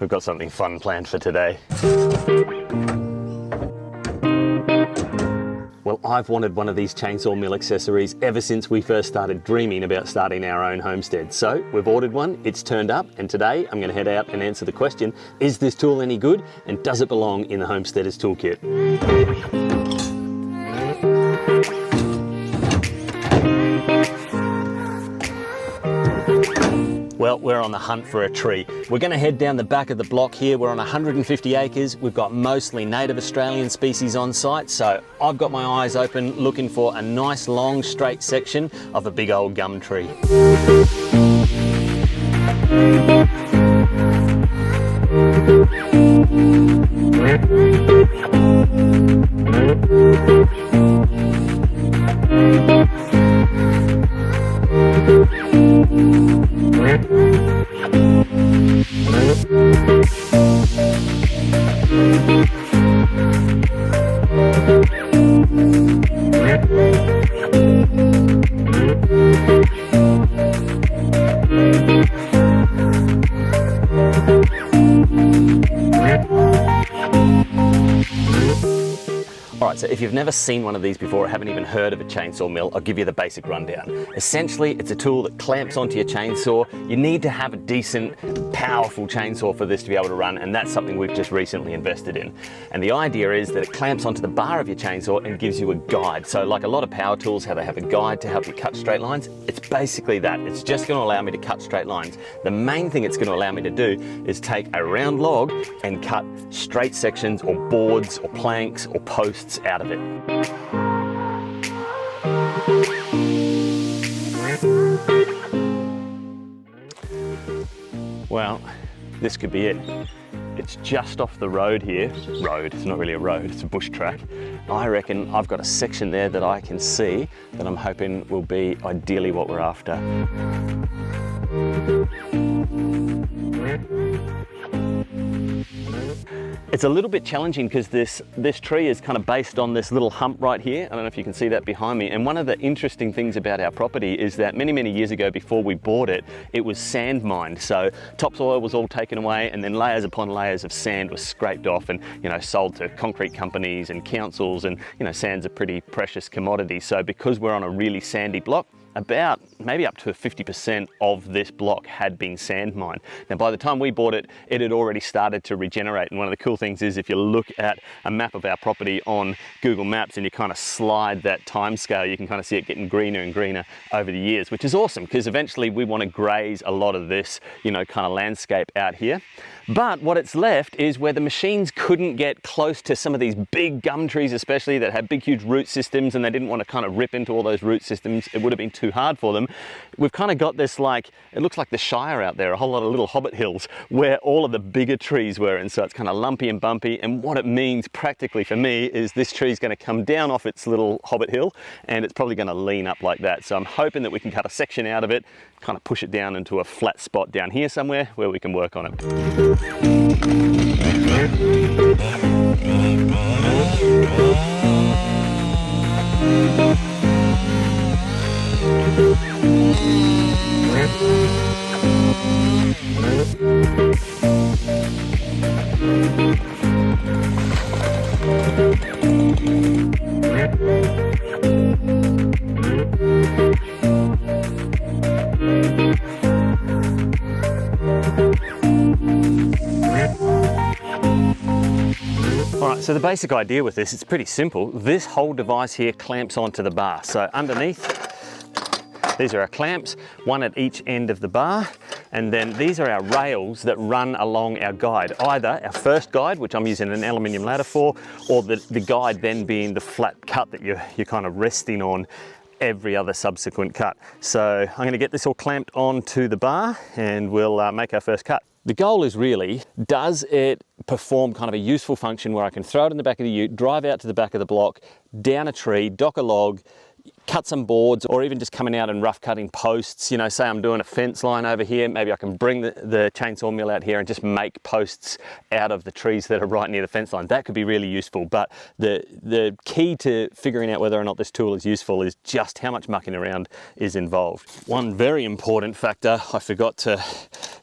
we've got something fun planned for today. Well, I've wanted one of these chainsaw mill accessories ever since we first started dreaming about starting our own homestead. So we've ordered one, it's turned up, and today I'm going to head out and answer the question, is this tool any good and does it belong in the Homesteader's Toolkit? Well, we're on the hunt for a tree. We're going to head down the back of the block here. We're on 150 acres. We've got mostly native Australian species on site, so I've got my eyes open looking for a nice long straight section of a big old gum tree. Alright, so if you've never seen one of these before or haven't even heard of a chainsaw mill, I'll give you the basic rundown. Essentially, it's a tool that clamps onto your chainsaw. You need to have a decent, powerful chainsaw for this to be able to run, and that's something we've just recently invested in. And the idea is that it clamps onto the bar of your chainsaw and gives you a guide. So like a lot of power tools, how they have a guide to help you cut straight lines, it's basically that. It's just going to allow me to cut straight lines. The main thing it's going to allow me to do is take a round log and cut straight sections or boards or planks or posts out of it. Well, this could be it. It's just off the road here. It's not really a road, it's a bush track. I reckon I've got a section there that I can see that I'm hoping will be ideally what we're after. It's a little bit challenging because this tree is kind of based on this little hump right here. I don't know if you can see that behind me. And one of the interesting things about our property is that many years ago, before we bought it, it was sand mined. So topsoil was all taken away and then layers upon layers of sand was scraped off and, you know, sold to concrete companies and councils. And, you know, sand's a pretty precious commodity. So because we're on a really sandy block, about maybe up to 50% of this block had been sand mined. Now by the time we bought it, it had already started to regenerate, and one of the cool things is if you look at a map of our property on Google Maps and you kind of slide that time scale, you can kind of see it getting greener and greener over the years, which is awesome because eventually we want to graze a lot of this, you know, kind of landscape out here. But what it's left is where the machines couldn't get close to some of these big gum trees, especially that had big, huge root systems, and they didn't want to kind of rip into all those root systems. It would have been too hard for them. We've kind of got this, like, it looks like the Shire out there, a whole lot of little hobbit hills where all of the bigger trees were. And so it's kind of lumpy and bumpy. And what it means practically for me is this tree is going to come down off its little hobbit hill and it's probably going to lean up like that. So I'm hoping that we can cut a section out of it, kind of push it down into a flat spot down here somewhere where we can work on it. Alright, so the basic idea with this, it's pretty simple. This whole device here clamps onto the bar. So underneath, these are our clamps, one at each end of the bar, and then these are our rails that run along our guide. Either our first guide, which I'm using an aluminium ladder for, or the guide then being the flat cut that you're kind of resting on every other subsequent cut. So I'm going to get this all clamped onto the bar and we'll make our first cut. The goal is really, does it perform kind of a useful function where I can throw it in the back of the ute, drive out to the back of the block, down a tree, dock a log, cut some boards, or even just coming out and rough cutting posts. You know, say I'm doing a fence line over here, maybe I can bring the chainsaw mill out here and just make posts out of the trees that are right near the fence line. That could be really useful. But the key to figuring out whether or not this tool is useful is just how much mucking around is involved. One very important factor I forgot to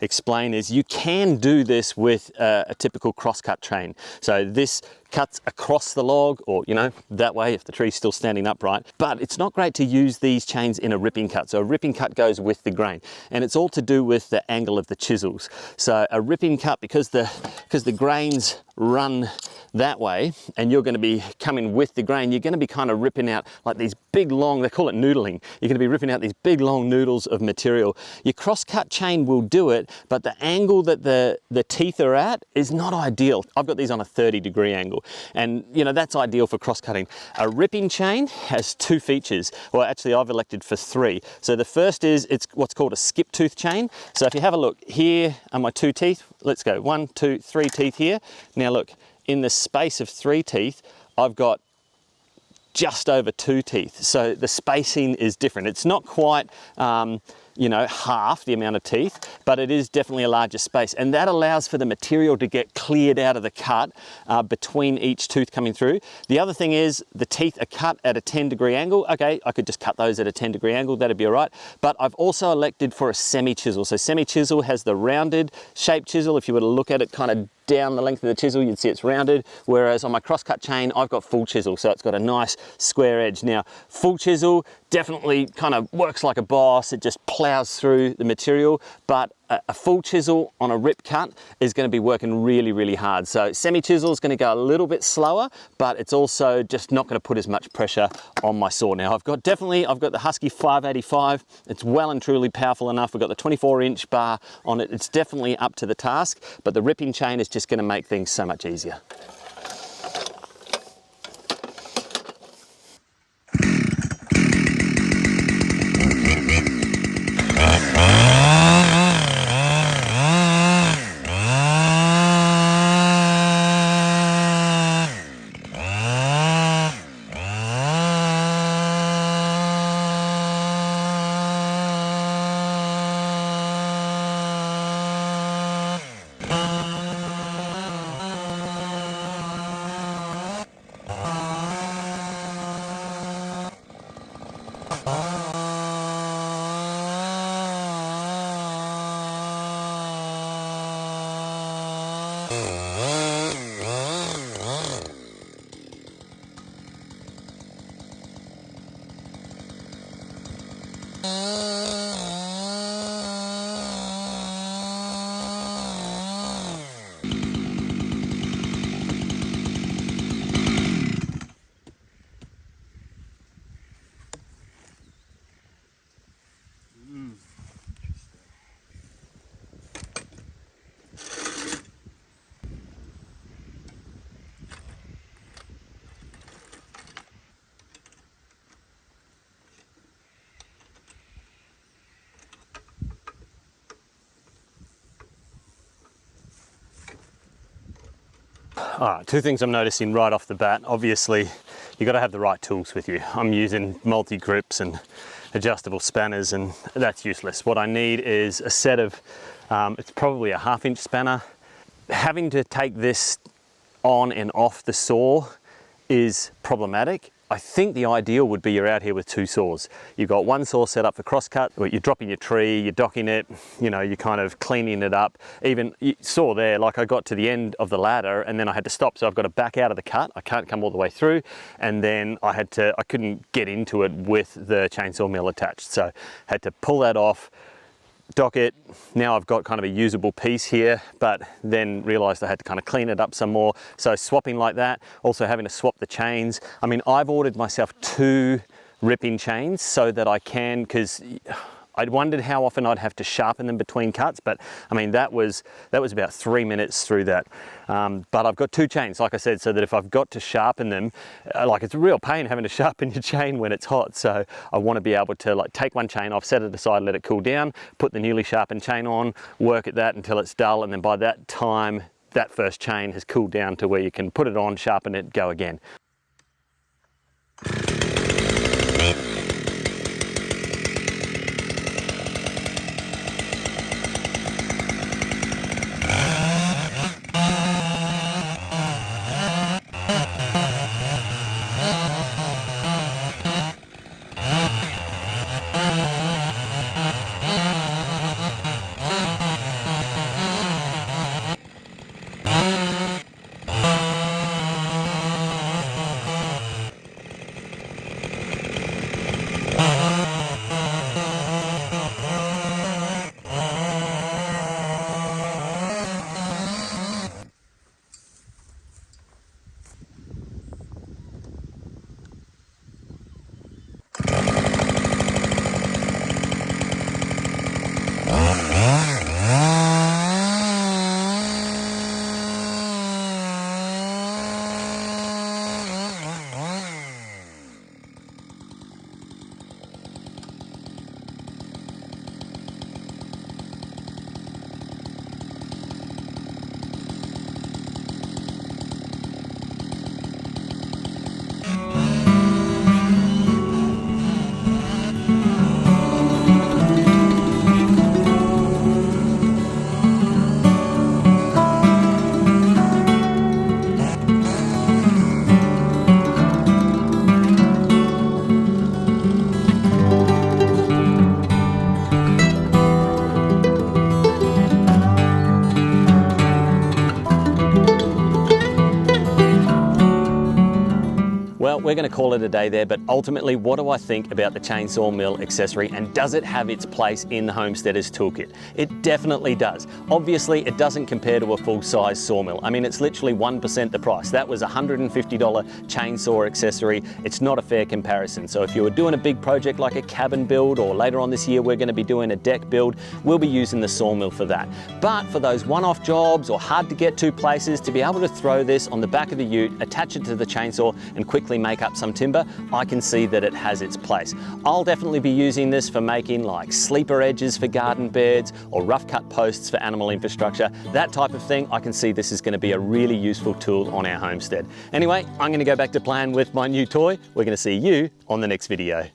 explain is you can do this with a typical crosscut chain. So this cuts across the log, or you know, that way if the tree's still standing upright. But it's not great to use these chains in a ripping cut. So a ripping cut goes with the grain, and it's all to do with the angle of the chisels. So a ripping cut, because the grains run that way and you're going to be coming with the grain, you're going to be kind of ripping out like these big long, they call it noodling, you're going to be ripping out these big long noodles of material. Your cross-cut chain will do it, but the angle that the teeth are at is not ideal. I've got these on a 30-degree angle, and you know, that's ideal for cross-cutting. A ripping chain has two features. Well, actually I've elected for three. So the first is, it's what's called a skip tooth chain. So if you have a look, here are my two teeth. Let's go, 1, 2, 3 teeth here. Now look, in the space of 3 teeth, I've got just over 2 teeth. So the spacing is different. It's not quite, you know, half the amount of teeth, but it is definitely a larger space. And that allows for the material to get cleared out of the cut between each tooth coming through. The other thing is the teeth are cut at a 10-degree angle. Okay, I could just cut those at a 10-degree angle, that'd be all right. But I've also elected for a semi-chisel. So semi-chisel has the rounded shape chisel. If you were to look at it kind of down the length of the chisel, you'd see it's rounded, whereas on my crosscut chain I've got full chisel, so it's got a nice square edge. Now full chisel definitely kind of works like a boss, it just plows through the material, but a full chisel on a rip cut is going to be working really, really hard. So semi-chisel is going to go a little bit slower, but it's also just not going to put as much pressure on my saw. Now I've got the Husky 585. It's well and truly powerful enough. We've got the 24-inch bar on it. It's definitely up to the task, but the ripping chain is just going to make things so much easier. All right, two things I'm noticing right off the bat. Obviously, you've got to have the right tools with you. I'm using multi-grips and adjustable spanners, and that's useless. What I need is a set of, it's probably a 1/2-inch spanner. Having to take this on and off the saw is problematic. I think the ideal would be you're out here with 2 saws. You've got one saw set up for crosscut, you're dropping your tree, you're docking it, you know, you're kind of cleaning it up. Even you saw there, like I got to the end of the ladder and then I had to stop. So I've got to back out of the cut. I can't come all the way through. And then I couldn't get into it with the chainsaw mill attached. So I had to pull that off, dock it. Now I've got kind of a usable piece here, but then realized I had to kind of clean it up some more. So swapping like that, also having to swap the chains. I mean, I've ordered myself 2 ripping chains so that I can, because I'd wondered how often I'd have to sharpen them between cuts, but I mean, that was about 3 minutes through that. But I've got 2 chains, like I said, so that if I've got to sharpen them, like it's a real pain having to sharpen your chain when it's hot. So I want to be able to like take one chain off, set it aside, let it cool down, put the newly sharpened chain on, work at that until it's dull. And then by that time, that first chain has cooled down to where you can put it on, sharpen it, go again. we're going to call it a day there, but ultimately, what do I think about the chainsaw mill accessory, and does it have its place in the Homesteader's toolkit? It definitely does. Obviously, it doesn't compare to a full-size sawmill. I mean, it's literally 1% the price. That was a $150 chainsaw accessory. It's not a fair comparison. So if you were doing a big project like a cabin build, or later on this year, we're going to be doing a deck build, we'll be using the sawmill for that. But for those one-off jobs or hard to get to places, to be able to throw this on the back of the ute, attach it to the chainsaw and quickly make up some timber, I can see that it has its place. I'll definitely be using this for making like sleeper edges for garden beds or rough cut posts for animal infrastructure, that type of thing. I can see this is going to be a really useful tool on our homestead. Anyway, I'm going to go back to playing with my new toy. We're going to see you on the next video.